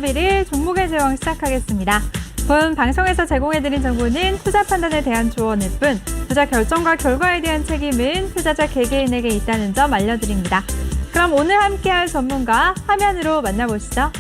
21일 종목의 제왕 시작하겠습니다. 본 방송에서 제공해드린 정보는 투자 판단에 대한 조언일 뿐 투자 결정과 결과에 대한 책임은 투자자 개개인에게 있다는 점 알려드립니다. 그럼 오늘 함께할 전문가 화면으로 만나보시죠.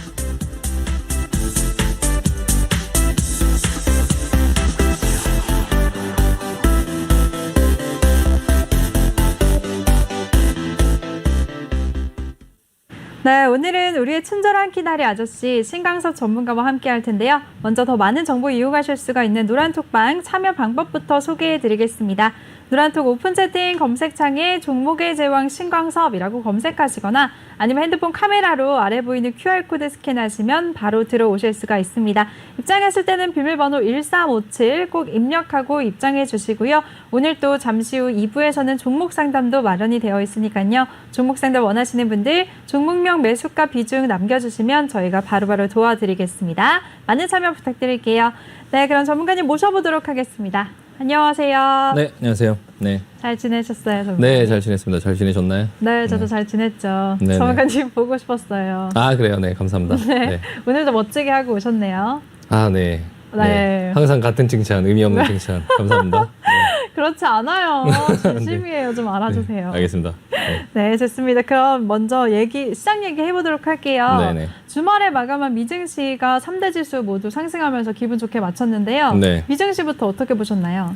네, 오늘은 우리의 친절한 키다리 아저씨 신강섭 전문가와 함께 할 텐데요. 먼저 더 많은 정보 이용하실 수가 있는 노란톡방 참여 방법부터 소개해드리겠습니다. 노란톡 오픈 채팅 검색창에 종목의 제왕 신광섭이라고 검색하시거나 아니면 핸드폰 카메라로 아래 보이는 QR코드 스캔하시면 바로 들어오실 수가 있습니다. 입장했을 때는 비밀번호 1357 꼭 입력하고 입장해 주시고요. 오늘 또 잠시 후 2부에서는 종목 상담도 마련이 되어 있으니까요. 종목 상담 원하시는 분들 종목명 매수가 비중 남겨주시면 저희가 바로바로 도와드리겠습니다. 많은 참여 부탁드릴게요. 네, 그럼 전문가님 모셔보도록 하겠습니다. 안녕하세요. 네, 안녕하세요. 네. 잘 지내셨어요, 전문가님? 네, 잘 지냈습니다. 잘 지내셨나요? 네, 저도 잘 지냈죠. 네네. 전문가님 보고 싶었어요. 아, 그래요. 네, 감사합니다. 네. 네. 오늘도 멋지게 하고 오셨네요. 아, 네. 네. 항상 같은 칭찬, 의미 없는 칭찬. 감사합니다. 네. 그렇지 않아요. 진심이에요. 좀 알아주세요. 네, 알겠습니다. 네. 네, 좋습니다. 그럼 먼저 시장 얘기 해보도록 할게요. 네네. 주말에 마감한 미증시가 3대 지수 모두 상승하면서 기분 좋게 마쳤는데요. 네. 미증시부터 어떻게 보셨나요?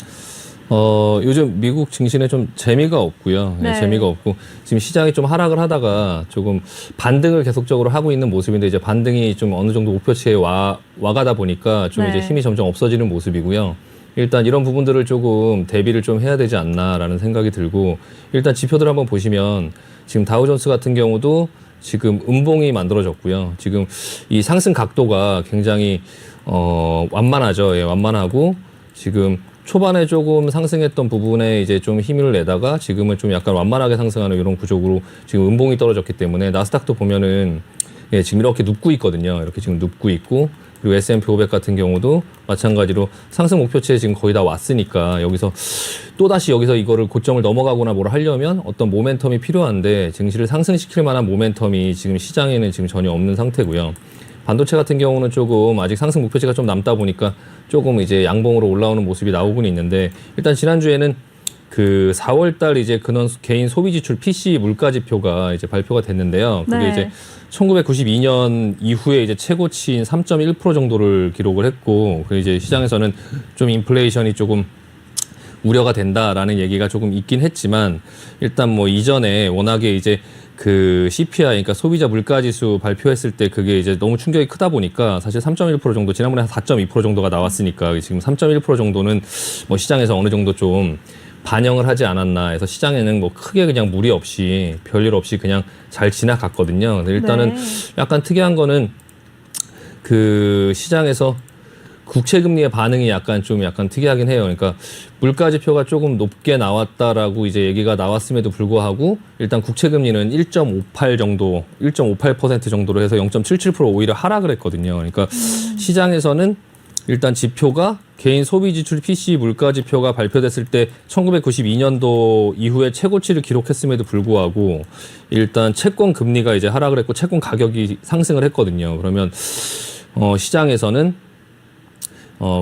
요즘 미국 증시는 좀 재미가 없고요. 네. 재미가 없고 지금 시장이 좀 하락을 하다가 조금 반등을 계속적으로 하고 있는 모습인데 이제 반등이 좀 어느 정도 목표치에 와가다 보니까 좀 네. 이제 힘이 점점 없어지는 모습이고요. 일단 이런 부분들을 조금 대비를 좀 해야 되지 않나라는 생각이 들고 일단 지표들 한번 보시면 지금 다우존스 같은 경우도 지금 음봉이 만들어졌고요. 지금 이 상승 각도가 굉장히 완만하죠. 예, 완만하고 지금 초반에 조금 상승했던 부분에 이제 좀 힘을 내다가 지금은 좀 약간 완만하게 상승하는 이런 구조로 지금 음봉이 떨어졌기 때문에 나스닥도 보면은 예, 지금 이렇게 눕고 있거든요. 이렇게 지금 눕고 있고 그리고 S&P 500 같은 경우도 마찬가지로 상승 목표치에 지금 거의 다 왔으니까 여기서 또다시 여기서 이거를 고점을 넘어가거나 뭘 하려면 어떤 모멘텀이 필요한데 증시를 상승시킬 만한 모멘텀이 지금 시장에는 지금 전혀 없는 상태고요. 반도체 같은 경우는 조금 아직 상승 목표치가 좀 남다 보니까 조금 이제 양봉으로 올라오는 모습이 나오곤 있는데 일단 지난주에는 그 4월달 이제 근원 개인 소비 지출 PC 물가 지표가 이제 발표가 됐는데요. 그게 네. 이제 1992년 이후에 이제 최고치인 3.1% 정도를 기록을 했고, 그 이제 시장에서는 좀 인플레이션이 조금 우려가 된다라는 얘기가 조금 있긴 했지만 일단 뭐 이전에 워낙에 이제 그 CPI, 그러니까 소비자 물가지수 발표했을 때 그게 이제 너무 충격이 크다 보니까 사실 3.1% 정도, 지난번에 한 4.2% 정도가 나왔으니까 지금 3.1% 정도는 뭐 시장에서 어느 정도 좀 반영을 하지 않았나 해서 시장에는 뭐 크게 그냥 무리 없이 별일 없이 그냥 잘 지나갔거든요. 근데 일단은 네. 약간 특이한 거는 그 시장에서 국채금리의 반응이 약간 특이하긴 해요. 그러니까 물가 지표가 조금 높게 나왔다라고 이제 얘기가 나왔음에도 불구하고 일단 국채금리는 1.58 정도, 1.58% 정도로 해서 0.77% 오히려 하락을 했거든요. 그러니까 시장에서는 일단 지표가 개인 소비 지출 PC 물가 지표가 발표됐을 때 1992년도 이후에 최고치를 기록했음에도 불구하고 일단 채권 금리가 이제 하락을 했고 채권 가격이 상승을 했거든요. 그러면 시장에서는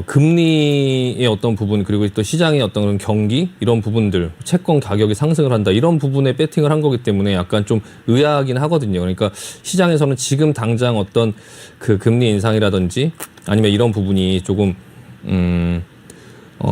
금리의 어떤 부분 그리고 또 시장의 어떤 그런 경기 이런 부분들 채권 가격이 상승을 한다 이런 부분에 배팅을 한 거기 때문에 약간 좀 의아하긴 하거든요. 그러니까 시장에서는 지금 당장 어떤 그 금리 인상이라든지 아니면 이런 부분이 조금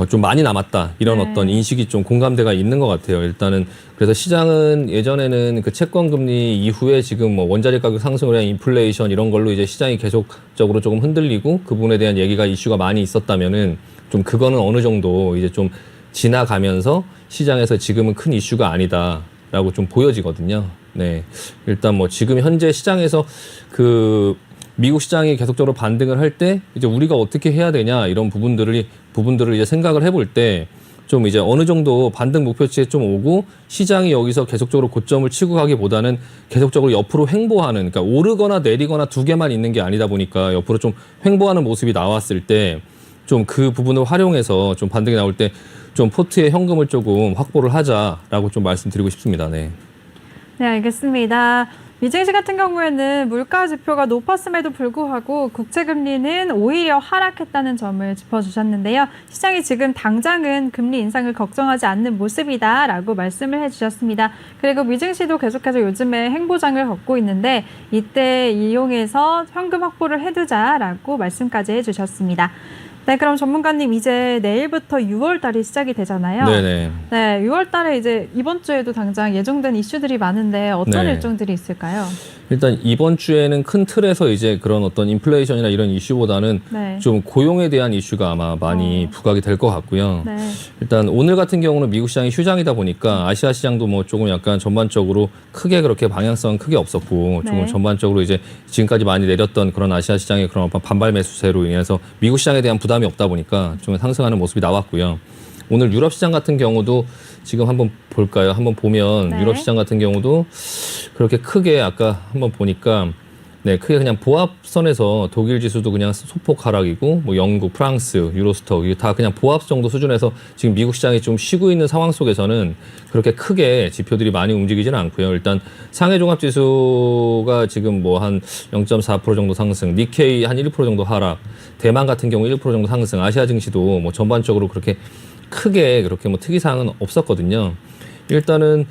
좀 많이 남았다 이런 네. 어떤 인식이 좀 공감대가 있는 것 같아요. 일단은 그래서 시장은 예전에는 그 채권 금리 이후에 지금 뭐 원자재 가격 상승을 한 인플레이션 이런 걸로 이제 시장이 계속적으로 조금 흔들리고 그 부분에 대한 얘기가 이슈가 많이 있었다면은 좀 그거는 어느 정도 이제 좀 지나가면서 시장에서 지금은 큰 이슈가 아니다라고 좀 보여지거든요. 네, 일단 뭐 지금 현재 시장에서 그 미국 시장이 계속적으로 반등을 할 때 이제 우리가 어떻게 해야 되냐 이런 부분들을 이제 생각을 해볼 때 좀 이제 어느 정도 반등 목표치에 좀 오고 시장이 여기서 계속적으로 고점을 치고 가기보다는 계속적으로 옆으로 횡보하는, 그러니까 오르거나 내리거나 두 개만 있는 게 아니다 보니까 옆으로 좀 횡보하는 모습이 나왔을 때 좀 그 부분을 활용해서 좀 반등이 나올 때 좀 포트에 현금을 조금 확보를 하자라고 좀 말씀드리고 싶습니다. 네. 네, 알겠습니다. 미증시 같은 경우에는 물가 지표가 높았음에도 불구하고 국채금리는 오히려 하락했다는 점을 짚어주셨는데요. 시장이 지금 당장은 금리 인상을 걱정하지 않는 모습이다라고 말씀을 해주셨습니다. 그리고 미증시도 계속해서 요즘에 행보장을 걷고 있는데 이때 이용해서 현금 확보를 해두자라고 말씀까지 해주셨습니다. 네, 그럼 전문가님 이제 내일부터 6월 달이 시작이 되잖아요. 네네. 네, 6월 달에 이제 이번 주에도 당장 예정된 이슈들이 많은데 어떤 네. 일정들이 있을까요? 일단 이번 주에는 큰 틀에서 이제 그런 어떤 인플레이션이나 이런 이슈보다는 네. 좀 고용에 대한 이슈가 아마 많이 부각이 될 것 같고요. 네. 일단 오늘 같은 경우는 미국 시장이 휴장이다 보니까 아시아 시장도 뭐 조금 약간 전반적으로 크게 그렇게 방향성은 크게 없었고 조금 네. 전반적으로 이제 지금까지 많이 내렸던 그런 아시아 시장의 그런 반발 매수세로 인해서 미국 시장에 대한 부담이 없다 보니까 좀 상승하는 모습이 나왔고요. 오늘 유럽 시장 같은 경우도 지금 한번 볼까요? 한번 보면 네. 유럽 시장 같은 경우도 그렇게 크게 아까 한번 보니까 네, 크게 그냥 보합선에서 독일 지수도 그냥 소폭 하락이고 뭐 영국, 프랑스, 유로스톡 이게 다 그냥 보합 정도 수준에서 지금 미국 시장이 좀 쉬고 있는 상황 속에서는 그렇게 크게 지표들이 많이 움직이지는 않고요. 일단 상해 종합 지수가 지금 뭐 한 0.4% 정도 상승, 니케이 한 1% 정도 하락, 대만 같은 경우 1% 정도 상승, 아시아 증시도 뭐 전반적으로 그렇게 크게 그렇게 뭐 특이사항은 없었거든요. 일단은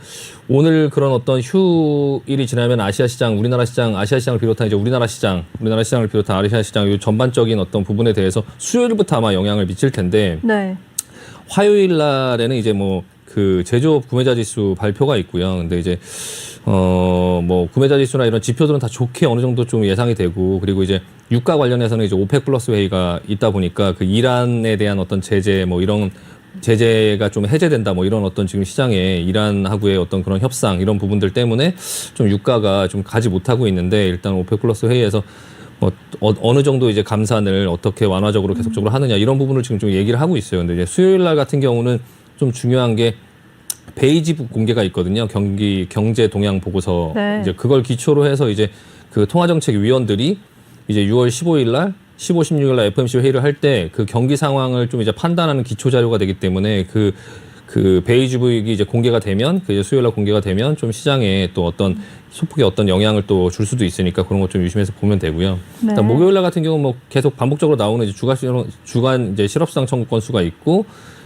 오늘 그런 어떤 휴일이 지나면 아시아 시장, 우리나라 시장, 아시아 시장을 비롯한 이제 우리나라 시장을 비롯한 아시아 시장 이 전반적인 어떤 부분에 대해서 수요일부터 아마 영향을 미칠 텐데 네. 화요일 날에는 이제 뭐 그 제조업 구매자 지수 발표가 있고요. 근데 이제 뭐 구매자 지수나 이런 지표들은 다 좋게 어느 정도 좀 예상이 되고 그리고 이제 유가 관련해서는 이제 오펙 플러스 회의가 있다 보니까 그 이란에 대한 어떤 제재 뭐 이런 제재가 좀 해제된다 뭐 이런 어떤 지금 시장에 이란하고의 어떤 그런 협상 이런 부분들 때문에 좀 유가가 좀 가지 못하고 있는데 일단 오펙 플러스 회의에서 뭐 어느 정도 이제 감산을 어떻게 완화적으로 계속적으로 하느냐 이런 부분을 지금 좀 얘기를 하고 있어요. 근데 이제 수요일 날 같은 경우는 좀 중요한 게 베이지북 공개가 있거든요. 경제 동향 보고서. 네. 이제 그걸 기초로 해서 이제 그 통화정책위원들이 이제 6월 15일 날 15, 16일 날 FOMC 회의를 할 때 그 경기 상황을 좀 이제 판단하는 기초 자료가 되기 때문에 그 베이지북이 이제 공개가 되면 그 이제 수요일 날 공개가 되면 좀 시장에 또 어떤 소폭의 어떤 영향을 또 줄 수도 있으니까 그런 것 좀 유심해서 보면 되고요. 네. 일단 목요일 날 같은 경우 뭐 계속 반복적으로 나오는 이제 주간 이제 실업수당 청구 건수가 있고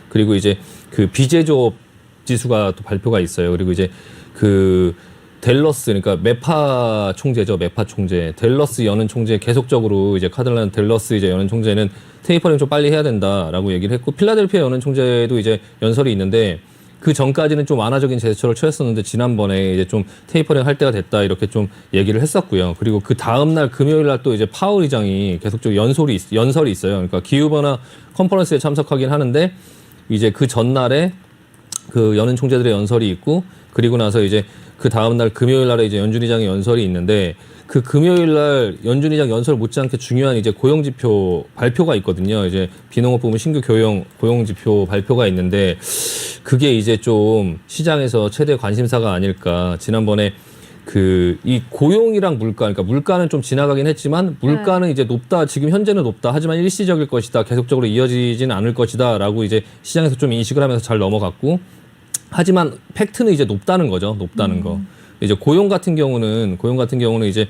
그리고 이제 그 비제조업 지수가 또 발표가 있어요. 그리고 이제 그 델러스 그러니까 메파 총재죠. 메파 총재. 델러스 연은 총재 계속적으로 이제 카들란 델러스 이제 연은 총재는 테이퍼링 좀 빨리 해야 된다라고 얘기를 했고 필라델피아 연은 총재도 이제 연설이 있는데 그 전까지는 좀 완화적인 제스처를 취했었는데 지난번에 이제 좀 테이퍼링 할 때가 됐다 이렇게 좀 얘기를 했었고요. 그리고 그 다음 날 금요일 날 또 이제 파월 의장이 계속적으로 연설이 있어요. 그러니까 기후변화 컨퍼런스에 참석하긴 하는데 이제 그 전날에 그 연은 총재들의 연설이 있고 그리고 나서 이제 그 다음 날 금요일 날에 이제 연준 의장의 연설이 있는데 그 금요일 날 연준 의장 연설 못지않게 중요한 이제 고용 지표 발표가 있거든요. 이제 비농업 부문 신규 고용 지표 발표가 있는데 그게 이제 좀 시장에서 최대 관심사가 아닐까. 지난번에 그 이 고용이랑 물가, 그러니까 물가는 좀 지나가긴 했지만 물가는 이제 높다, 지금 현재는 높다. 하지만 일시적일 것이다. 계속적으로 이어지지는 않을 것이다라고 이제 시장에서 좀 인식을 하면서 잘 넘어갔고. 하지만 팩트는 이제 높다는 거죠. 높다는 거. 이제 고용 같은 경우는 이제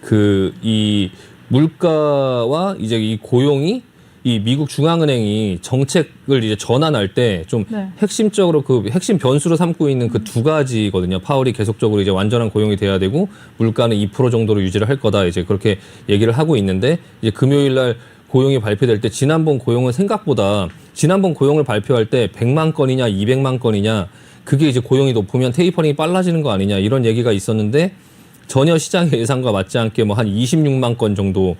그 이 물가와 이제 이 고용이 이 미국 중앙은행이 정책을 이제 전환할 때 좀 네. 핵심적으로 그 핵심 변수로 삼고 있는 그 두 가지거든요. 파월이 계속적으로 이제 완전한 고용이 돼야 되고 물가는 2% 정도로 유지를 할 거다. 이제 그렇게 얘기를 하고 있는데 이제 금요일 날 고용이 발표될 때 지난번 고용은 생각보다 지난번 고용을 발표할 때 100만 건이냐 200만 건이냐 그게 이제 고용이 높으면 테이퍼링이 빨라지는 거 아니냐 이런 얘기가 있었는데 전혀 시장의 예상과 맞지 않게 뭐 한 26만 건 정도로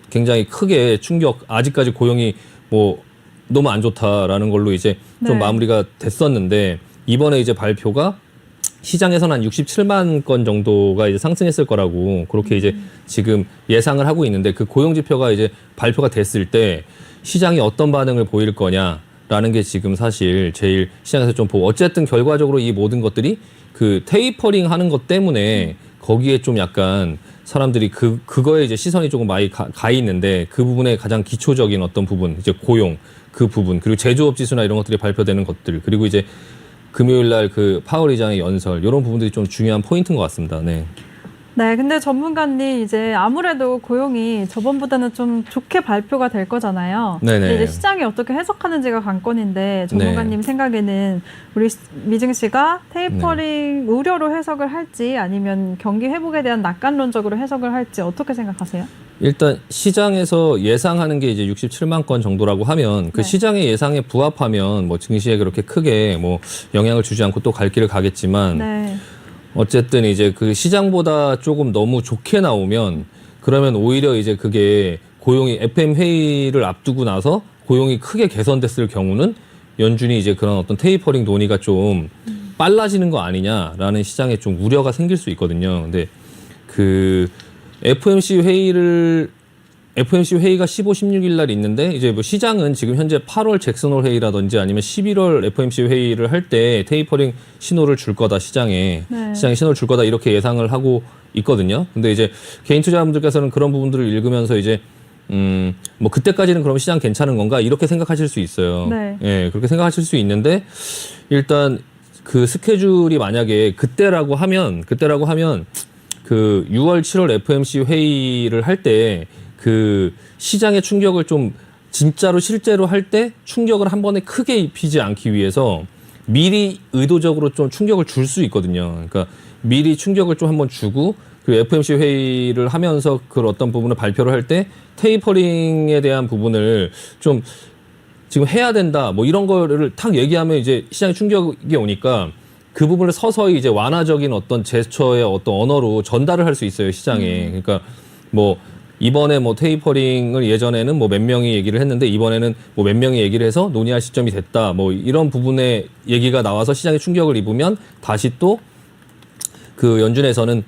굉장히 크게 충격 아직까지 고용이 뭐 너무 안 좋다라는 걸로 이제 좀 네. 마무리가 됐었는데 이번에 이제 발표가 시장에서는 한 67만 건 정도가 이제 상승했을 거라고 그렇게 이제 지금 예상을 하고 있는데 그 고용 지표가 이제 발표가 됐을 때 시장이 어떤 반응을 보일 거냐라는 게 지금 사실 제일 시장에서 좀 보고 어쨌든 결과적으로 이 모든 것들이 그 테이퍼링 하는 것 때문에 거기에 좀 약간 사람들이 그거에 이제 시선이 조금 많이 가 있는데 그 부분에 가장 기초적인 어떤 부분 이제 고용 그 부분 그리고 제조업 지수나 이런 것들이 발표되는 것들 그리고 이제 금요일 날 그 파월 의장의 연설 이런 부분들이 좀 중요한 포인트인 것 같습니다. 네. 네, 근데 전문가님 이제 아무래도 고용이 저번보다는 좀 좋게 발표가 될 거잖아요. 네네. 근데 이제 시장이 어떻게 해석하는지가 관건인데 전문가님 생각에는 우리 미증 씨가 테이퍼링 우려로 해석을 할지 아니면 경기 회복에 대한 낙관론적으로 해석을 할지 어떻게 생각하세요? 일단 시장에서 예상하는 게 이제 67만 건 정도라고 하면 그 네. 시장의 예상에 부합하면 뭐 증시에 그렇게 크게 뭐 영향을 주지 않고 또 갈 길을 가겠지만 네. 어쨌든 이제 그 시장보다 조금 너무 좋게 나오면 그러면 오히려 이제 그게 고용이 FM 회의를 앞두고 나서 고용이 크게 개선됐을 경우는 연준이 이제 그런 어떤 테이퍼링 논의가 좀 빨라지는 거 아니냐라는 시장에 좀 우려가 생길 수 있거든요. 근데 그 FOMC 회의가 15, 16일 날 있는데 이제 뭐 시장은 지금 현재 8월 잭슨홀 회의라든지 아니면 11월 FOMC 회의를 할 때 테이퍼링 신호를 줄 거다 시장에 신호를 줄 거다 이렇게 예상을 하고 있거든요. 근데 이제 개인 투자자분들께서는 그런 부분들을 읽으면서 이제 뭐 그때까지는 그럼 시장 괜찮은 건가 이렇게 생각하실 수 있어요. 네. 예, 그렇게 생각하실 수 있는데 일단 그 스케줄이 만약에 그때라고 하면 그 6월, 7월 FOMC 회의를 할 때 그 시장의 충격을 좀 진짜로 실제로 할 때 충격을 한 번에 크게 입히지 않기 위해서 미리 의도적으로 좀 충격을 줄 수 있거든요. 그러니까 미리 충격을 좀 한번 주고 그리고 FOMC 회의를 하면서 그 어떤 부분을 발표를 할 때 테이퍼링에 대한 부분을 좀 지금 해야 된다 뭐 이런 거를 탁 얘기하면 이제 시장에 충격이 오니까 그 부분을 서서히 이제 완화적인 어떤 제스처의 어떤 언어로 전달을 할 수 있어요 시장에. 그러니까 뭐 이번에 뭐 테이퍼링을 예전에는 뭐 몇 명이 얘기를 했는데 이번에는 뭐 몇 명이 얘기를 해서 논의할 시점이 됐다 뭐 이런 부분의 얘기가 나와서 시장에 충격을 입으면 다시 또 그 연준에서는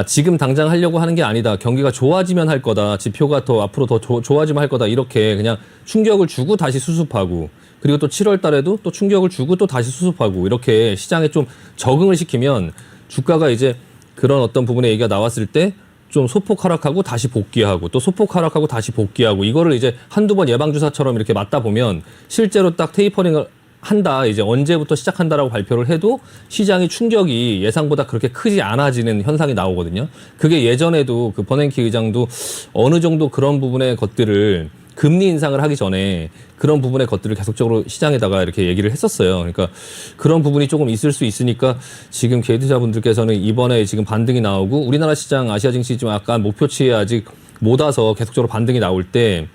지금 당장 하려고 하는 게 아니다. 경기가 좋아지면 할 거다. 지표가 더 앞으로 더 좋아지면 할 거다. 이렇게 그냥 충격을 주고 다시 수습하고 그리고 또 7월 달에도 또 충격을 주고 또 다시 수습하고 이렇게 시장에 좀 적응을 시키면 주가가 이제 그런 어떤 부분의 얘기가 나왔을 때 좀 소폭 하락하고 다시 복귀하고 또 소폭 하락하고 다시 복귀하고 이거를 이제 한두 번 예방주사처럼 이렇게 맞다 보면 실제로 딱 테이퍼링을 한다 이제 언제부터 시작한다라고 발표를 해도 시장의 충격이 예상보다 그렇게 크지 않아지는 현상이 나오거든요. 그게 예전에도 그 버냉키 의장도 어느 정도 그런 부분의 것들을 금리 인상을 하기 전에 그런 부분의 것들을 계속적으로 시장에다가 이렇게 얘기를 했었어요. 그러니까 그런 부분이 조금 있을 수 있으니까 지금 개인 투자분들께서는 이번에 지금 반등이 나오고 우리나라 시장 아시아 증시 좀 약간 목표치에 아직 못 와서 계속적으로 반등이 나올 때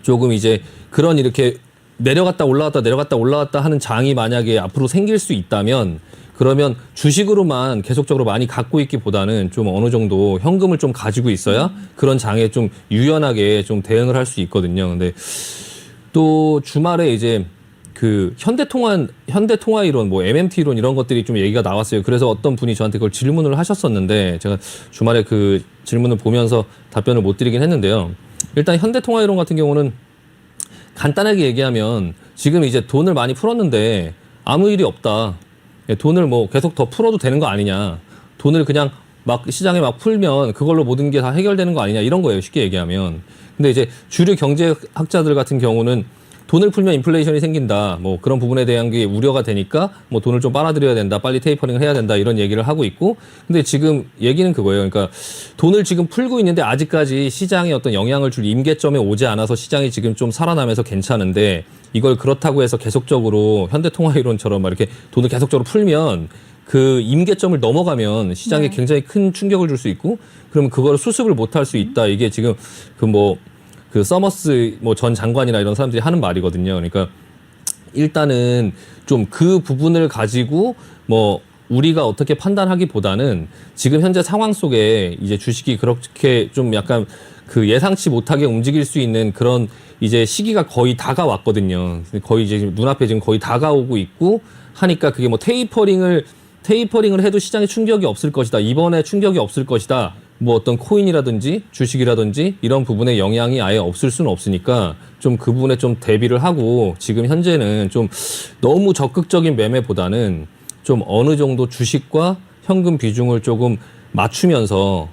조금 이제 그런 이렇게 내려갔다 올라갔다 하는 장이 만약에 앞으로 생길 수 있다면 그러면 주식으로만 계속적으로 많이 갖고 있기보다는 좀 어느 정도 현금을 좀 가지고 있어야 그런 장에 좀 유연하게 좀 대응을 할 수 있거든요. 근데 또 주말에 이제 그 현대통화 이론, 뭐 MMT 이론 이런 것들이 좀 얘기가 나왔어요. 그래서 어떤 분이 저한테 그걸 질문을 하셨었는데 제가 주말에 그 질문을 보면서 답변을 못 드리긴 했는데요. 일단 현대통화 이론 같은 경우는 간단하게 얘기하면 지금 이제 돈을 많이 풀었는데 아무 일이 없다. 돈을 뭐 계속 더 풀어도 되는 거 아니냐. 돈을 그냥 막 시장에 막 풀면 그걸로 모든 게 다 해결되는 거 아니냐. 이런 거예요. 쉽게 얘기하면. 근데 이제 주류 경제학자들 같은 경우는 돈을 풀면 인플레이션이 생긴다. 뭐 그런 부분에 대한 게 우려가 되니까 뭐 돈을 좀 빨아들여야 된다. 빨리 테이퍼링을 해야 된다. 이런 얘기를 하고 있고. 근데 지금 얘기는 그거예요. 그러니까 돈을 지금 풀고 있는데 아직까지 시장에 어떤 영향을 줄 임계점에 오지 않아서 시장이 지금 좀 살아나면서 괜찮은데 이걸 그렇다고 해서 계속적으로 현대통화이론처럼 막 이렇게 돈을 계속적으로 풀면 그 임계점을 넘어가면 시장에 굉장히 큰 충격을 줄 수 있고 그러면 그걸 수습을 못할 수 있다. 이게 지금 그 서머스 뭐 전 장관이나 이런 사람들이 하는 말이거든요. 그러니까 일단은 좀 그 부분을 가지고 뭐 우리가 어떻게 판단하기보다는 지금 현재 상황 속에 이제 주식이 그렇게 좀 약간 그 예상치 못하게 움직일 수 있는 그런 이제 시기가 거의 다가왔거든요. 거의 이제 눈앞에 지금 거의 다가오고 있고 하니까 그게 뭐 테이퍼링을 해도 시장에 충격이 없을 것이다. 이번에 충격이 없을 것이다. 뭐 어떤 코인이라든지 주식이라든지 이런 부분에 영향이 아예 없을 수는 없으니까 좀 그 부분에 좀 대비를 하고 지금 현재는 좀 너무 적극적인 매매보다는 좀 어느 정도 주식과 현금 비중을 조금 맞추면서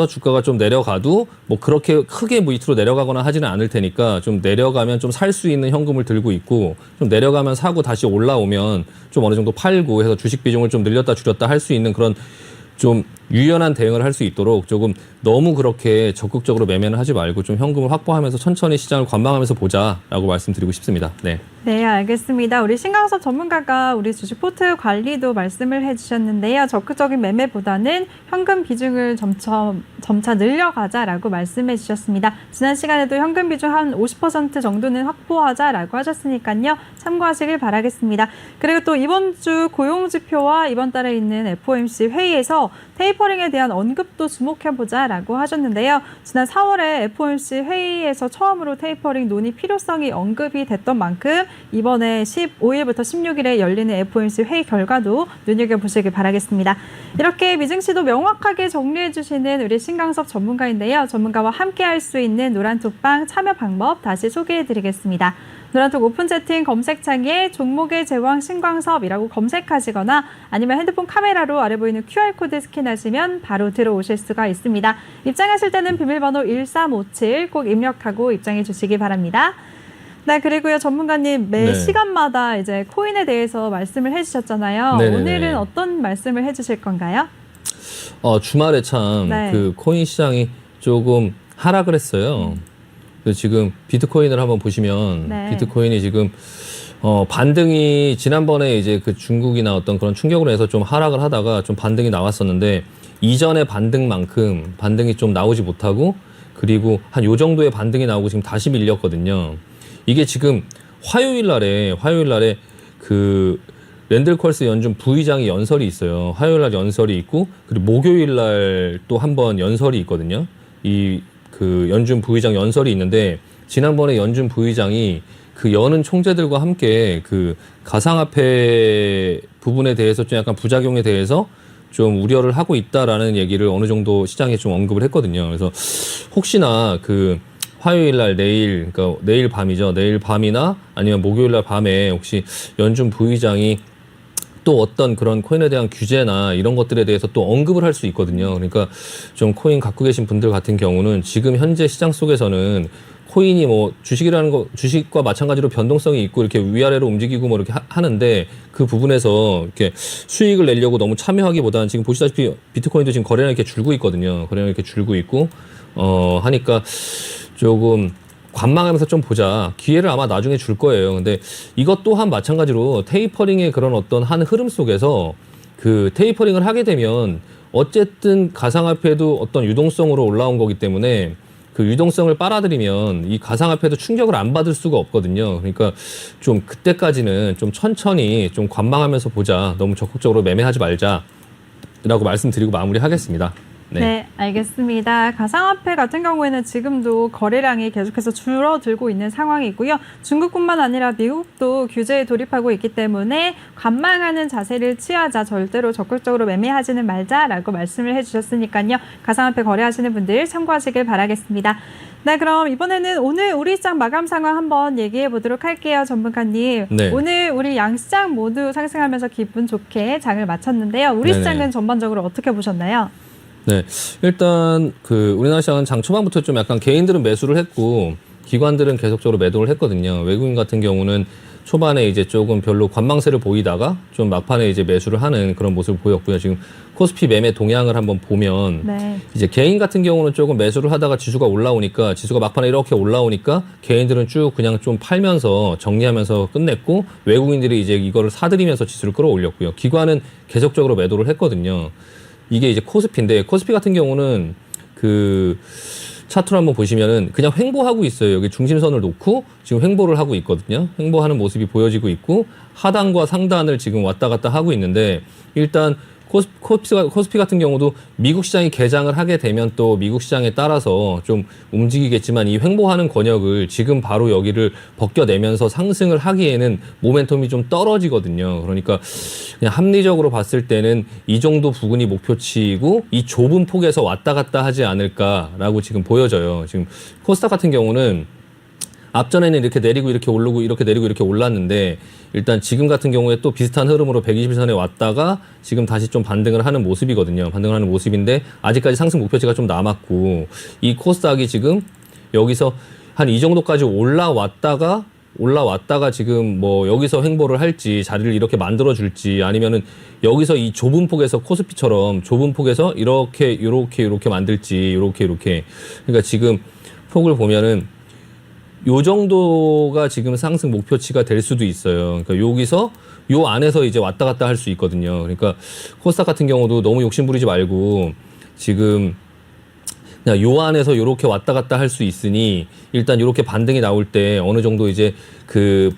주가가 좀 내려가도 뭐 그렇게 크게 밑으로 내려가거나 하지는 않을 테니까 좀 내려가면 좀 살 수 있는 현금을 들고 있고 좀 내려가면 사고 다시 올라오면 좀 어느 정도 팔고 해서 주식 비중을 좀 늘렸다 줄였다 할 수 있는 그런 좀 유연한 대응을 할 수 있도록 조금 너무 그렇게 적극적으로 매매는 하지 말고 좀 현금을 확보하면서 천천히 시장을 관망하면서 보자라고 말씀드리고 싶습니다. 네. 네, 알겠습니다. 우리 신강섭 전문가가 우리 주식 포트 관리도 말씀을 해주셨는데요. 적극적인 매매보다는 현금 비중을 점차 늘려가자라고 말씀해 주셨습니다. 지난 시간에도 현금 비중 한 50% 정도는 확보하자라고 하셨으니까요. 참고하시길 바라겠습니다. 그리고 또 이번 주 고용지표와 이번 달에 있는 FOMC 회의에서 테이퍼링에 대한 언급도 주목해보자라고 하셨는데요. 지난 4월에 FOMC 회의에서 처음으로 테이퍼링 논의 필요성이 언급이 됐던 만큼 이번에 15일부터 16일에 열리는 FOMC 회의 결과도 눈여겨보시길 바라겠습니다. 이렇게 미증시도 명확하게 정리해주시는 우리 신강섭 전문가인데요. 전문가와 함께 할 수 있는 노란톡방 참여 방법 다시 소개해드리겠습니다. 노란톡 오픈 채팅 검색창에 종목의 제왕 신광섭이라고 검색하시거나 아니면 핸드폰 카메라로 아래 보이는 QR코드 스캔하시면 바로 들어오실 수가 있습니다. 입장하실 때는 비밀번호 1357 꼭 입력하고 입장해 주시기 바랍니다. 네, 그리고요, 전문가님 매 네. 시간마다 이제 코인에 대해서 말씀을 해주셨잖아요. 네네네. 오늘은 어떤 말씀을 해주실 건가요? 주말에 참 네. 그 코인 시장이 조금 하락을 했어요. 그래서 지금 비트코인을 한번 보시면 네. 비트코인이 지금 반등이 지난번에 이제 그 중국이나 어떤 그런 충격으로 해서 좀 하락을 하다가 좀 반등이 나왔었는데 이전의 반등만큼 반등이 좀 나오지 못하고 그리고 한 요 정도의 반등이 나오고 지금 다시 밀렸거든요. 이게 지금 화요일 날에 그 랜들 퀄스 연준 부의장이 연설이 있어요. 화요일 날 연설이 있고 그리고 목요일 날 또 한 번 연설이 있거든요. 이 그 연준 부의장 연설이 있는데 지난번에 연준 부의장이 그 여는 총재들과 함께 그 가상화폐 부분에 대해서 좀 약간 부작용에 대해서 좀 우려를 하고 있다라는 얘기를 어느 정도 시장에 좀 언급을 했거든요. 그래서 혹시나 그 화요일 날 그러니까 내일 밤이죠. 내일 밤이나 아니면 목요일 날 밤에 혹시 연준 부의장이 또 어떤 그런 코인에 대한 규제나 이런 것들에 대해서 또 언급을 할 수 있거든요. 그러니까 좀 코인 갖고 계신 분들 같은 경우는 지금 현재 시장 속에서는 코인이 뭐 주식과 마찬가지로 변동성이 있고 이렇게 위아래로 움직이고 뭐 이렇게 하는데 그 부분에서 이렇게 수익을 내려고 너무 참여하기보다는 지금 보시다시피 비트코인도 지금 거래량이 이렇게 줄고 있거든요. 거래량이 이렇게 줄고 있고 하니까 조금 관망하면서 좀 보자. 기회를 아마 나중에 줄 거예요. 근데 이것 또한 마찬가지로 테이퍼링의 그런 어떤 한 흐름 속에서 그 테이퍼링을 하게 되면 어쨌든 가상화폐도 어떤 유동성으로 올라온 거기 때문에 그 유동성을 빨아들이면 이 가상화폐도 충격을 안 받을 수가 없거든요. 그러니까 좀 그때까지는 좀 천천히 좀 관망하면서 보자. 너무 적극적으로 매매하지 말자라고 말씀드리고 마무리하겠습니다. 네, 알겠습니다. 가상화폐 같은 경우에는 지금도 거래량이 계속해서 줄어들고 있는 상황이고요. 중국뿐만 아니라 미국도 규제에 돌입하고 있기 때문에 관망하는 자세를 취하자, 절대로 적극적으로 매매하지는 말자라고 말씀을 해주셨으니까요. 가상화폐 거래하시는 분들 참고하시길 바라겠습니다. 네, 그럼 이번에는 오늘 우리 시장 마감 상황 한번 얘기해 보도록 할게요, 전문가님. 네. 오늘 우리 양시장 모두 상승하면서 기분 좋게 장을 마쳤는데요. 우리 네네. 시장은 전반적으로 어떻게 보셨나요? 네, 일단 그 우리나라 시장은 장 초반부터 좀 약간 개인들은 매수를 했고 기관들은 계속적으로 매도를 했거든요. 외국인 같은 경우는 초반에 이제 조금 별로 관망세를 보이다가 좀 막판에 이제 매수를 하는 그런 모습을 보였고요. 지금 코스피 매매 동향을 한번 보면 네. 이제 개인 같은 경우는 조금 매수를 하다가 지수가 막판에 이렇게 올라오니까 개인들은 쭉 그냥 좀 팔면서 정리하면서 끝냈고 외국인들이 이제 이거를 사들이면서 지수를 끌어올렸고요. 기관은 계속적으로 매도를 했거든요. 이게 이제 코스피인데 코스피 같은 경우는 그 차트를 한번 보시면은 그냥 횡보하고 있어요. 여기 중심선을 놓고 지금 횡보를 하고 있거든요. 횡보하는 모습이 보여지고 있고 하단과 상단을 지금 왔다 갔다 하고 있는데 일단 코스피 같은 경우도 미국 시장이 개장을 하게 되면 또 미국 시장에 따라서 좀 움직이겠지만 이 횡보하는 권역을 지금 바로 여기를 벗겨내면서 상승을 하기에는 모멘텀이 좀 떨어지거든요. 그러니까 그냥 합리적으로 봤을 때는 이 정도 부근이 목표치이고 이 좁은 폭에서 왔다 갔다 하지 않을까라고 지금 보여져요. 지금 코스닥 같은 경우는 앞전에는 이렇게 내리고 이렇게 오르고 이렇게 내리고 이렇게 올랐는데 일단 지금 같은 경우에 또 비슷한 흐름으로 120일선에 왔다가 지금 다시 좀 반등을 하는 모습이거든요. 반등을 하는 모습인데 아직까지 상승 목표치가 좀 남았고 이 코스닥이 지금 여기서 한 이 정도까지 올라왔다가 올라왔다가 지금 뭐 여기서 횡보를 할지 자리를 이렇게 만들어 줄지 아니면은 여기서 이 좁은 폭에서 코스피처럼 좁은 폭에서 이렇게 만들지 이렇게 그러니까 지금 폭을 보면은 요 정도가 지금 상승 목표치가 될 수도 있어요. 그러니까 여기서 요 안에서 이제 왔다 갔다 할 수 있거든요. 그러니까 코스닥 같은 경우도 너무 욕심 부리지 말고 지금 그냥 요 안에서 요렇게 왔다 갔다 할 수 있으니 일단 요렇게 반등이 나올 때 어느 정도 이제 그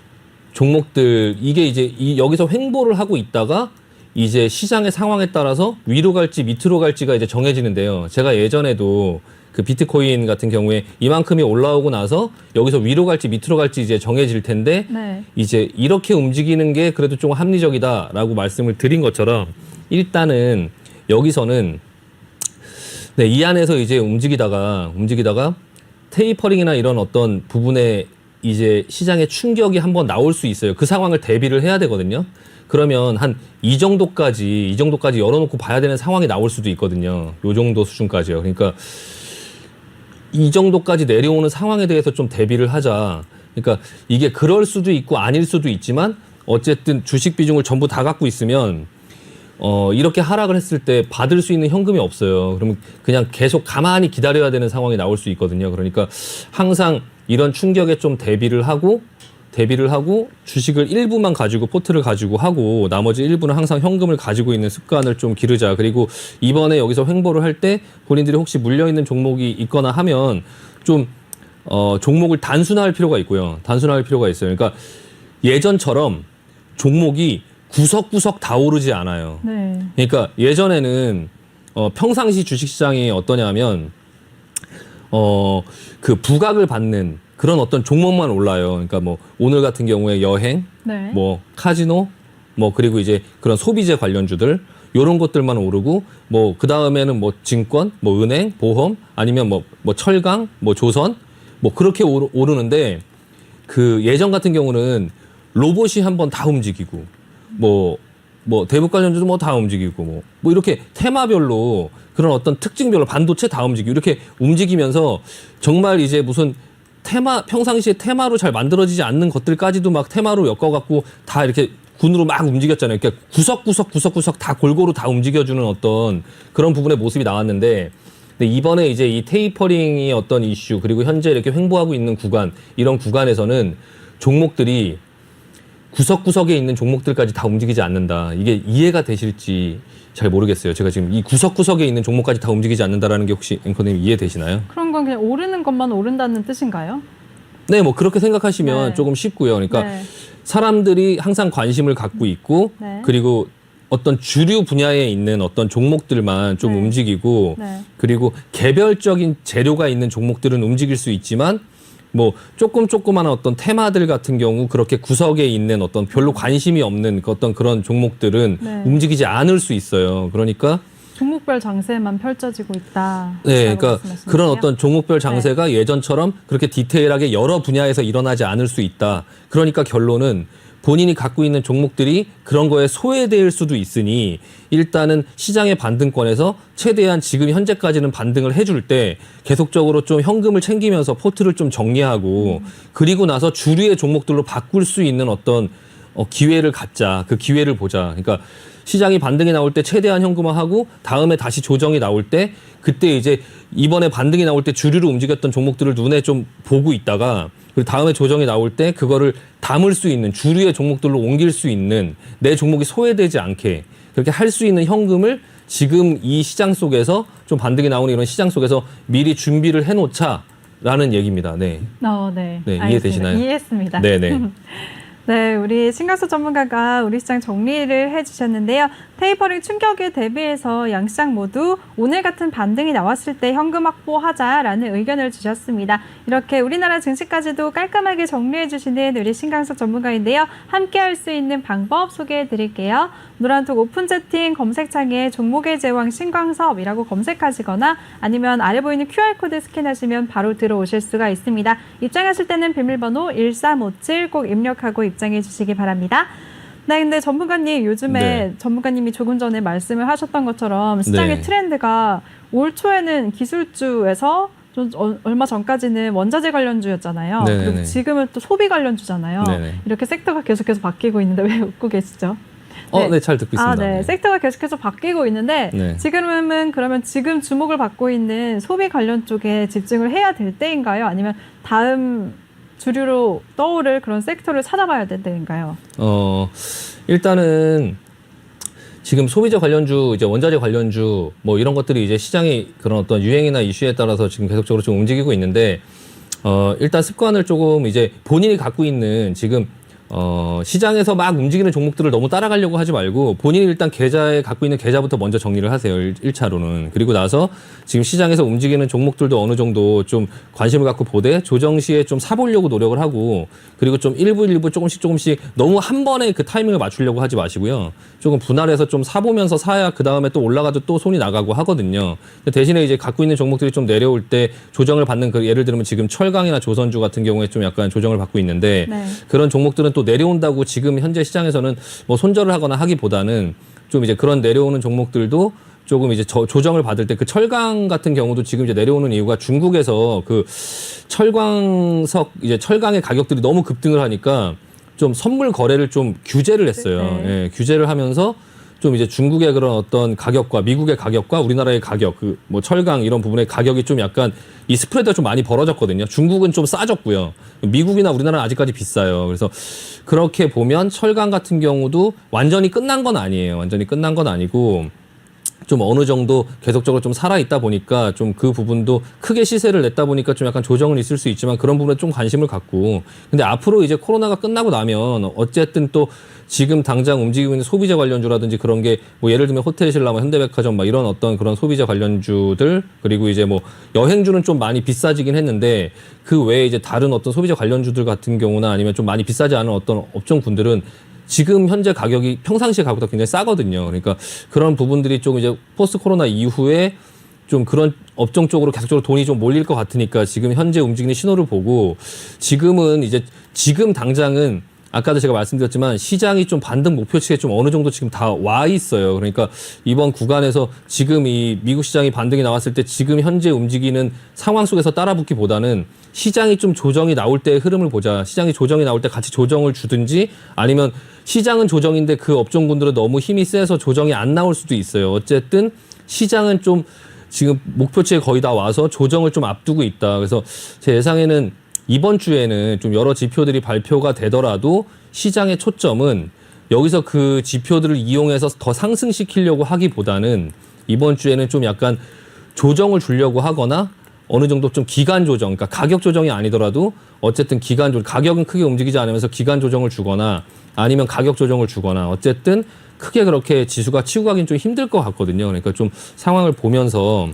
종목들 이게 이제 여기서 횡보를 하고 있다가 이제 시장의 상황에 따라서 위로 갈지 밑으로 갈지가 이제 정해지는데요. 제가 예전에도 그 비트코인 같은 경우에 이만큼이 올라오고 나서 여기서 위로 갈지 밑으로 갈지 이제 정해질 텐데 네. 이제 이렇게 움직이는 게 그래도 좀 합리적이다라고 말씀을 드린 것처럼 일단은 여기서는 네, 이 안에서 이제 움직이다가 테이퍼링이나 이런 어떤 부분에 이제 시장에 충격이 한번 나올 수 있어요. 그 상황을 대비를 해야 되거든요. 그러면 한 이 정도까지 열어놓고 봐야 되는 상황이 나올 수도 있거든요. 요 정도 수준까지요. 그러니까 이 정도까지 내려오는 상황에 대해서 좀 대비를 하자. 그러니까 이게 그럴 수도 있고 아닐 수도 있지만 어쨌든 주식 비중을 전부 다 갖고 있으면 이렇게 하락을 했을 때 받을 수 있는 현금이 없어요. 그러면 그냥 계속 가만히 기다려야 되는 상황이 나올 수 있거든요. 그러니까 항상 이런 충격에 좀 대비를 하고 주식을 일부만 가지고 포트를 가지고 하고 나머지 일부는 항상 현금을 가지고 있는 습관을 좀 기르자. 그리고 이번에 여기서 횡보를 할 때 본인들이 혹시 물려있는 종목이 있거나 하면 좀 종목을 단순화할 필요가 있고요. 단순화할 필요가 있어요. 그러니까 예전처럼 종목이 구석구석 다 오르지 않아요. 네. 그러니까 예전에는 평상시 주식시장이 어떠냐면 그 부각을 받는 그런 어떤 종목만 올라요. 그러니까 뭐 오늘 같은 경우에 여행, 네. 뭐 카지노, 뭐 그리고 이제 그런 소비재 관련주들 요런 것들만 오르고 뭐 그 다음에는 뭐 증권, 뭐 은행, 보험 아니면 뭐 철강, 뭐 조선 뭐 그렇게 오르는데 그 예전 같은 경우는 로봇이 한번 다 움직이고 뭐 대북 관련주도 뭐 다 움직이고 뭐 이렇게 테마별로 그런 어떤 특징별로 반도체 다 움직이고 이렇게 움직이면서 정말 이제 무슨 평상시에 테마로 잘 만들어지지 않는 것들까지도 막 테마로 엮어갖고 다 이렇게 군으로 막 움직였잖아요. 그러니까 구석구석 다 골고루 다 움직여주는 어떤 그런 부분의 모습이 나왔는데 근데 이번에 이제 이 테이퍼링이 어떤 이슈 그리고 현재 이렇게 횡보하고 있는 구간 이런 구간에서는 종목들이 구석구석에 있는 종목들까지 다 움직이지 않는다. 이게 이해가 되실지 잘 모르겠어요. 제가 지금 이 구석구석에 있는 종목까지 다 움직이지 않는다라는 게 혹시 앵커님 이해되시나요? 그런 건 그냥 오르는 것만 오른다는 뜻인가요? 네, 뭐 그렇게 생각하시면 네. 조금 쉽고요. 그러니까 네. 사람들이 항상 관심을 갖고 있고 네. 그리고 어떤 주류 분야에 있는 어떤 종목들만 좀 네. 움직이고 네. 그리고 개별적인 재료가 있는 종목들은 움직일 수 있지만 뭐 조그마한 어떤 테마들 같은 경우 그렇게 구석에 있는 어떤 별로 관심이 없는 어떤 그런 종목들은 네. 움직이지 않을 수 있어요. 그러니까 종목별 장세만 펼쳐지고 있다. 네, 그러니까 그런 어떤 종목별 장세가 예전처럼 그렇게 디테일하게 여러 분야에서 일어나지 않을 수 있다. 그러니까 결론은 본인이 갖고 있는 종목들이 그런 거에 소외될 수도 있으니 일단은 시장의 반등권에서 최대한 지금 현재까지는 반등을 해줄 때 계속적으로 좀 현금을 챙기면서 포트를 좀 정리하고 그리고 나서 주류의 종목들로 바꿀 수 있는 어떤 기회를 갖자. 그 기회를 보자. 그러니까 시장이 반등이 나올 때 최대한 현금화하고 다음에 다시 조정이 나올 때 그때 이제 이번에 반등이 나올 때 주류로 움직였던 종목들을 눈에 좀 보고 있다가 그리고 다음에 조정이 나올 때 그거를 담을 수 있는 주류의 종목들로 옮길 수 있는 내 종목이 소외되지 않게 그렇게 할 수 있는 현금을 지금 이 시장 속에서 좀 반등이 나오는 이런 시장 속에서 미리 준비를 해놓자라는 얘기입니다. 네. 네. 네, 알겠습니다. 이해되시나요? 이해했습니다. 네네. 네, 우리 신강수 전문가가 우리 시장 정리를 해주셨는데요. 테이퍼링 충격에 대비해서 양시장 모두 오늘 같은 반등이 나왔을 때 현금 확보하자라는 의견을 주셨습니다. 이렇게 우리나라 증시까지도 깔끔하게 정리해 주시는 우리 신강수 전문가인데요. 함께 할 수 있는 방법 소개해 드릴게요. 노란톡 오픈 채팅 검색창에 종목의 제왕 신광섭이라고 검색하시거나 아니면 아래 보이는 QR코드 스캔하시면 바로 들어오실 수가 있습니다. 입장하실 때는 비밀번호 1357 꼭 입력하고 입장해 주시기 바랍니다. 네, 근데 전문가님 요즘에 네. 전문가님이 조금 전에 말씀을 하셨던 것처럼 시장의 네. 트렌드가 올 초에는 기술주에서 좀 얼마 전까지는 원자재 관련주였잖아요. 네네네. 그리고 지금은 또 소비 관련주잖아요. 네네. 이렇게 섹터가 계속해서 바뀌고 있는데 왜 웃고 계시죠? 네, 잘 듣고 있습니다. 네. 섹터가 계속해서 바뀌고 있는데 네. 지금은 그러면 지금 주목을 받고 있는 소비 관련 쪽에 집중을 해야 될 때인가요? 아니면 다음 주류로 떠오를 그런 섹터를 찾아봐야 될 때인가요? 일단은 지금 소비자 관련주, 이제 원자재 관련주 뭐 이런 것들이 이제 시장의 그런 어떤 유행이나 이슈에 따라서 지금 계속적으로 좀 움직이고 있는데 일단 습관을 조금 이제 본인이 갖고 있는 지금 시장에서 막 움직이는 종목들을 너무 따라가려고 하지 말고 본인이 일단 계좌에 갖고 있는 계좌부터 먼저 정리를 하세요. 1차로는. 그리고 나서 지금 시장에서 움직이는 종목들도 어느 정도 좀 관심을 갖고 보되 조정 시에 좀 사보려고 노력을 하고 그리고 좀 일부 조금씩 너무 한 번에 그 타이밍을 맞추려고 하지 마시고요. 조금 분할해서 좀 사보면서 사야 그 다음에 또 올라가도 또 손이 나가고 하거든요. 대신에 이제 갖고 있는 종목들이 좀 내려올 때 조정을 받는 그 예를 들면 지금 철강이나 조선주 같은 경우에 좀 약간 조정을 받고 있는데 네. 그런 종목들은 또 내려온다고 지금 현재 시장에서는 뭐 손절을 하거나 하기보다는 좀 이제 그런 내려오는 종목들도 조금 이제 조정을 받을 때 그 철강 같은 경우도 지금 이제 내려오는 이유가 중국에서 그 철강의 가격들이 너무 급등을 하니까 좀 선물 거래를 좀 규제를 했어요. 네. 예, 규제를 하면서 좀 이제 중국의 그런 어떤 가격과 미국의 가격과 우리나라의 가격, 그 뭐 철강 이런 부분의 가격이 좀 약간 이 스프레드가 좀 많이 벌어졌거든요. 중국은 좀 싸졌고요. 미국이나 우리나라는 아직까지 비싸요. 그래서 그렇게 보면 철강 같은 경우도 완전히 끝난 건 아니에요. 완전히 끝난 건 아니고 좀 어느 정도 계속적으로 좀 살아있다 보니까 좀 그 부분도 크게 시세를 냈다 보니까 좀 약간 조정은 있을 수 있지만 그런 부분에 좀 관심을 갖고 근데 앞으로 이제 코로나가 끝나고 나면 어쨌든 또 지금 당장 움직이고 있는 소비자 관련주라든지 그런 게 뭐 예를 들면 호텔신라, 뭐 현대백화점 막 이런 어떤 그런 소비자 관련주들 그리고 이제 뭐 여행주는 좀 많이 비싸지긴 했는데 그 외에 이제 다른 어떤 소비자 관련주들 같은 경우나 아니면 좀 많이 비싸지 않은 어떤 업종군들은 지금 현재 가격이 평상시에 가격보다 굉장히 싸거든요. 그러니까 그런 부분들이 좀 이제 포스트 코로나 이후에 좀 그런 업종 쪽으로 계속적으로 돈이 좀 몰릴 것 같으니까 지금 현재 움직이는 신호를 보고 지금은 이제 지금 당장은 아까도 제가 말씀드렸지만 시장이 좀 반등 목표치에 좀 어느 정도 지금 다 와 있어요. 그러니까 이번 구간에서 지금 이 미국 시장이 반등이 나왔을 때 지금 현재 움직이는 상황 속에서 따라붙기보다는 시장이 좀 조정이 나올 때의 흐름을 보자. 시장이 조정이 나올 때 같이 조정을 주든지 아니면 시장은 조정인데 그 업종군들은 너무 힘이 세서 조정이 안 나올 수도 있어요. 어쨌든 시장은 좀 지금 목표치에 거의 다 와서 조정을 좀 앞두고 있다. 그래서 제 예상에는 이번 주에는 좀 여러 지표들이 발표가 되더라도 시장의 초점은 여기서 그 지표들을 이용해서 더 상승시키려고 하기보다는 이번 주에는 좀 약간 조정을 주려고 하거나 어느 정도 좀 기간 조정, 그러니까 가격 조정이 아니더라도 어쨌든 기간 조정, 가격은 크게 움직이지 않으면서 기간 조정을 주거나 아니면 가격 조정을 주거나 어쨌든 크게 그렇게 지수가 치고 가긴 좀 힘들 것 같거든요. 그러니까 좀 상황을 보면서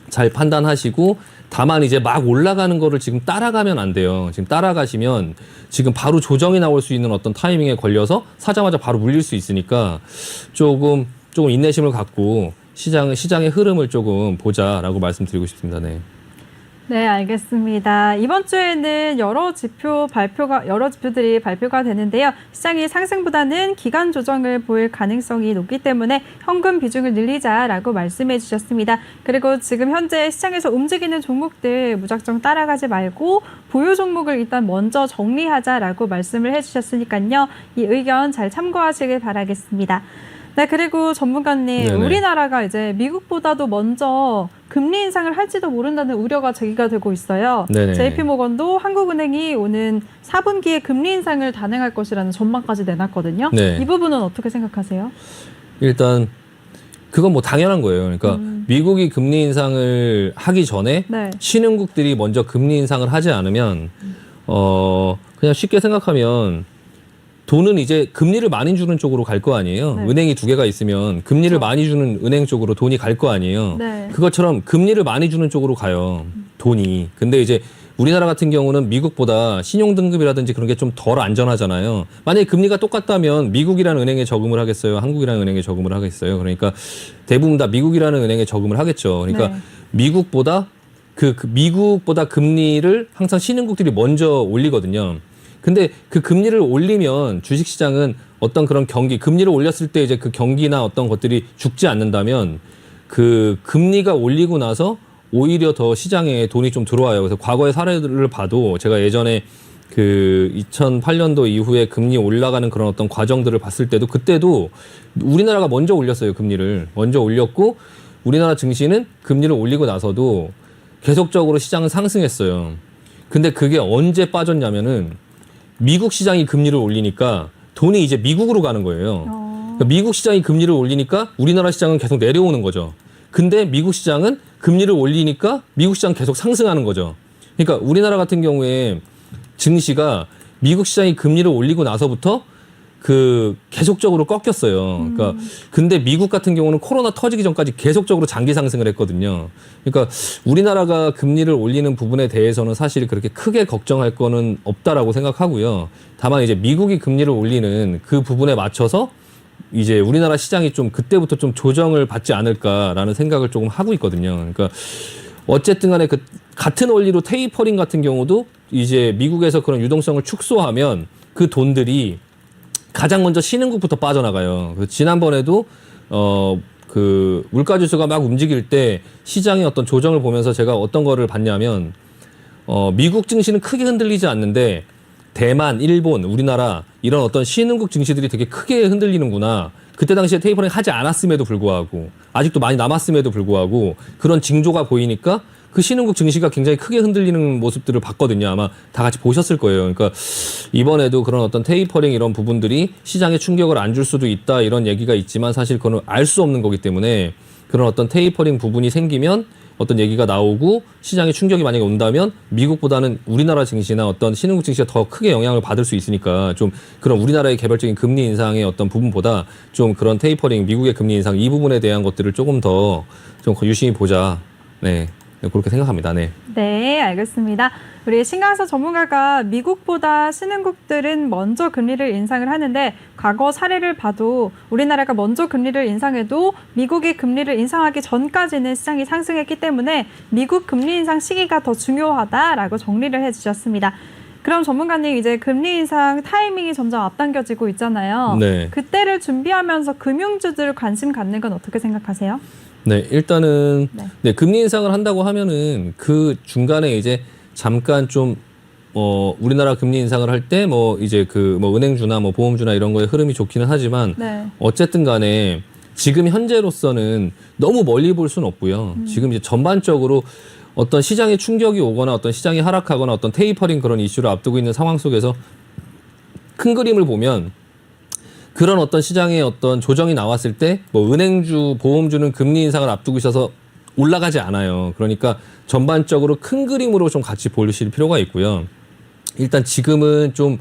잘 판단하시고 다만 이제 막 올라가는 거를 지금 따라가면 안 돼요. 지금 따라가시면 지금 바로 조정이 나올 수 있는 어떤 타이밍에 걸려서 사자마자 바로 물릴 수 있으니까 조금 인내심을 갖고 시장의 흐름을 조금 보자라고 말씀드리고 싶습니다. 네. 네, 알겠습니다. 이번 주에는 여러 지표들이 발표가 되는데요. 시장이 상승보다는 기간 조정을 보일 가능성이 높기 때문에 현금 비중을 늘리자라고 말씀해 주셨습니다. 그리고 지금 현재 시장에서 움직이는 종목들 무작정 따라가지 말고 보유 종목을 일단 먼저 정리하자라고 말씀을 해 주셨으니까요. 이 의견 잘 참고하시길 바라겠습니다. 네, 그리고 전문가님, 네네. 우리나라가 이제 미국보다도 먼저 금리 인상을 할지도 모른다는 우려가 제기가 되고 있어요. 네네. JP모건도 한국은행이 오는 4분기에 금리 인상을 단행할 것이라는 전망까지 내놨거든요. 네. 이 부분은 어떻게 생각하세요? 일단 그건 뭐 당연한 거예요. 그러니까 미국이 금리 인상을 하기 전에 네. 신흥국들이 먼저 금리 인상을 하지 않으면 그냥 쉽게 생각하면 돈은 이제 금리를 많이 주는 쪽으로 갈 거 아니에요. 네. 은행이 두 개가 있으면 금리를 그렇죠. 많이 주는 은행 쪽으로 돈이 갈 거 아니에요. 네. 그것처럼 금리를 많이 주는 쪽으로 가요. 돈이. 근데 이제 우리나라 같은 경우는 미국보다 신용등급이라든지 그런 게 좀 덜 안전하잖아요. 만약에 금리가 똑같다면 미국이라는 은행에 저금을 하겠어요? 한국이라는 은행에 저금을 하겠어요? 그러니까 대부분 다 미국이라는 은행에 저금을 하겠죠. 그러니까 네. 미국보다 미국보다 금리를 항상 신흥국들이 먼저 올리거든요. 근데 그 금리를 올리면 주식시장은 어떤 그런 금리를 올렸을 때 이제 그 경기나 어떤 것들이 죽지 않는다면 그 금리가 올리고 나서 오히려 더 시장에 돈이 좀 들어와요. 그래서 과거의 사례들을 봐도 제가 예전에 그 2008년도 이후에 금리 올라가는 그런 어떤 과정들을 봤을 때도 그때도 우리나라가 먼저 올렸어요. 금리를 먼저 올렸고 우리나라 증시는 금리를 올리고 나서도 계속적으로 시장은 상승했어요. 근데 그게 언제 빠졌냐면은 미국 시장이 금리를 올리니까 돈이 이제 미국으로 가는 거예요. 그러니까 미국 시장이 금리를 올리니까 우리나라 시장은 계속 내려오는 거죠. 근데 미국 시장은 금리를 올리니까 미국 시장 계속 상승하는 거죠. 그러니까 우리나라 같은 경우에 증시가 미국 시장이 금리를 올리고 나서부터 그 계속적으로 꺾였어요. 그러니까 근데 미국 같은 경우는 코로나 터지기 전까지 계속적으로 장기 상승을 했거든요. 그러니까 우리나라가 금리를 올리는 부분에 대해서는 사실 그렇게 크게 걱정할 거는 없다라고 생각하고요. 다만 이제 미국이 금리를 올리는 그 부분에 맞춰서 이제 우리나라 시장이 좀 그때부터 좀 조정을 받지 않을까라는 생각을 조금 하고 있거든요. 그러니까 어쨌든 간에 그 같은 원리로 테이퍼링 같은 경우도 이제 미국에서 그런 유동성을 축소하면 그 돈들이 가장 먼저 신흥국부터 빠져나가요. 지난번에도 그 물가 지수가 막 움직일 때 시장의 어떤 조정을 보면서 제가 어떤 거를 봤냐면 미국 증시는 크게 흔들리지 않는데 대만, 일본, 우리나라 이런 어떤 신흥국 증시들이 되게 크게 흔들리는구나. 그때 당시에 테이퍼링 하지 않았음에도 불구하고 아직도 많이 남았음에도 불구하고 그런 징조가 보이니까 그 신흥국 증시가 굉장히 크게 흔들리는 모습들을 봤거든요. 아마 다 같이 보셨을 거예요. 그러니까 이번에도 그런 어떤 테이퍼링 이런 부분들이 시장에 충격을 안 줄 수도 있다 이런 얘기가 있지만 사실 그건 알 수 없는 거기 때문에 그런 어떤 테이퍼링 부분이 생기면 어떤 얘기가 나오고 시장에 충격이 만약에 온다면 미국보다는 우리나라 증시나 어떤 신흥국 증시가 더 크게 영향을 받을 수 있으니까 좀 그런 우리나라의 개별적인 금리 인상의 어떤 부분보다 좀 그런 테이퍼링 미국의 금리 인상 이 부분에 대한 것들을 조금 더 좀 유심히 보자. 네. 그렇게 생각합니다. 네. 네, 알겠습니다. 우리 신강서 전문가가 미국보다 신흥국들은 먼저 금리를 인상을 하는데 과거 사례를 봐도 우리나라가 먼저 금리를 인상해도 미국이 금리를 인상하기 전까지는 시장이 상승했기 때문에 미국 금리 인상 시기가 더 중요하다라고 정리를 해주셨습니다. 그럼 전문가님 이제 금리 인상 타이밍이 점점 앞당겨지고 있잖아요. 네. 그때를 준비하면서 금융주들 관심 갖는 건 어떻게 생각하세요? 네, 일단은 네, 금리 인상을 한다고 하면은 그 중간에 이제 잠깐 좀 우리나라 금리 인상을 할 때 뭐 이제 그 뭐 은행주나 뭐 보험주나 이런 거에 흐름이 좋기는 하지만 네. 어쨌든 간에 지금 현재로서는 너무 멀리 볼 수는 없고요. 지금 이제 전반적으로 어떤 시장에 충격이 오거나 어떤 시장이 하락하거나 어떤 테이퍼링 그런 이슈를 앞두고 있는 상황 속에서 큰 그림을 보면 그런 어떤 시장의 어떤 조정이 나왔을 때 뭐 은행주, 보험주는 금리 인상을 앞두고 있어서 올라가지 않아요. 그러니까 전반적으로 큰 그림으로 좀 같이 보실 필요가 있고요. 일단 지금은 좀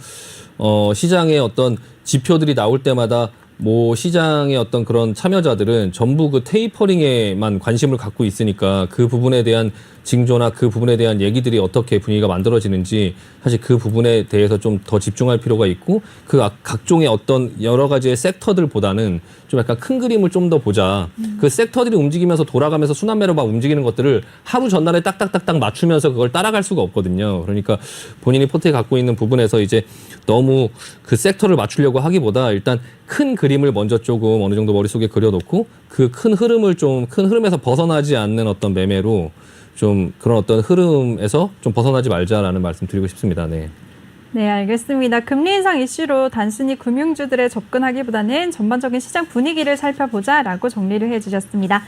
시장의 어떤 지표들이 나올 때마다 뭐 시장의 어떤 그런 참여자들은 전부 그 테이퍼링에만 관심을 갖고 있으니까 그 부분에 대한 징조나 그 부분에 대한 얘기들이 어떻게 분위기가 만들어지는지 사실 그 부분에 대해서 좀 더 집중할 필요가 있고 그 각종의 어떤 여러 가지의 섹터들보다는 좀 약간 큰 그림을 좀 더 보자. 그 섹터들이 움직이면서 돌아가면서 순환매로 막 움직이는 것들을 하루 전날에 딱딱딱딱 맞추면서 그걸 따라갈 수가 없거든요. 그러니까 본인이 포트에 갖고 있는 부분에서 이제 너무 그 섹터를 맞추려고 하기보다 일단 큰 그림을 먼저 조금 어느 정도 머릿속에 그려놓고 그 큰 흐름에서 벗어나지 않는 어떤 매매로 좀 그런 어떤 흐름에서 좀 벗어나지 말자라는 말씀 드리고 싶습니다. 네. 네, 알겠습니다. 금리 인상 이슈로 단순히 금융주들에 접근하기보다는 전반적인 시장 분위기를 살펴보자라고 정리를 해주셨습니다.